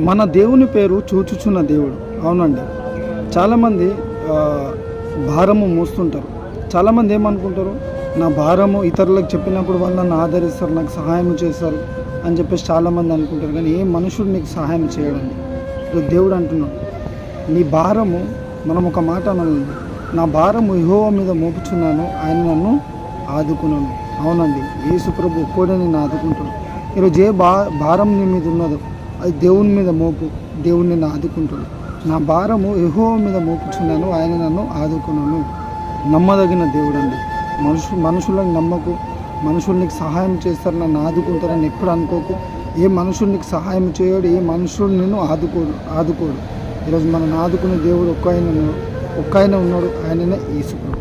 మన దేవుని పేరు చూచుచున్న దేవుడు. అవునండి. చాలామంది భారము మోస్తుంటారు. చాలామంది ఏమనుకుంటారు, నా భారము ఇతరులకు చెప్పినప్పుడు వాళ్ళు నన్ను ఆదరిస్తారు, నాకు సహాయం చేస్తారు అని చెప్పేసి చాలామంది అనుకుంటారు. కానీ ఏ మనుషుడు నీకు సహాయం చేయడండి. దేవుడు అంటున్నాడు, నీ భారము, మనం ఒక మాట అనాలి, నా భారము యెహోవా మీద మోపుచున్నాను, ఆయన నన్ను ఆదుకున్నాను. అవునండి, యేసు ప్రభు ఒక్కడే నిన్ను ఆదుకుంటాడు. ఈరోజు ఏ భారం నీ మీద ఉన్నదో అది దేవుని మీద మోపు, దేవుని నిన్ను ఆదుకుంటాడు. నా భారము యెహోవా మీద మోపుచున్నాను, ఆయన నన్ను ఆదుకున్నాను. నమ్మదగిన దేవుడు అండి. మనుషులను నమ్మకు. మనుషులు నీకు సహాయం చేస్తారు, నన్ను ఆదుకుంటారని ఎప్పుడు అనుకోకు. ఏ మనుషులు నీకు సహాయం చేయడు, ఏ మనుషులు నిన్ను ఆదుకోడు. ఈరోజు మనల్ని ఆదుకునే దేవుడు ఒక్క ఆయన ఉన్నాడు, ఆయననే యేసు ప్రభు.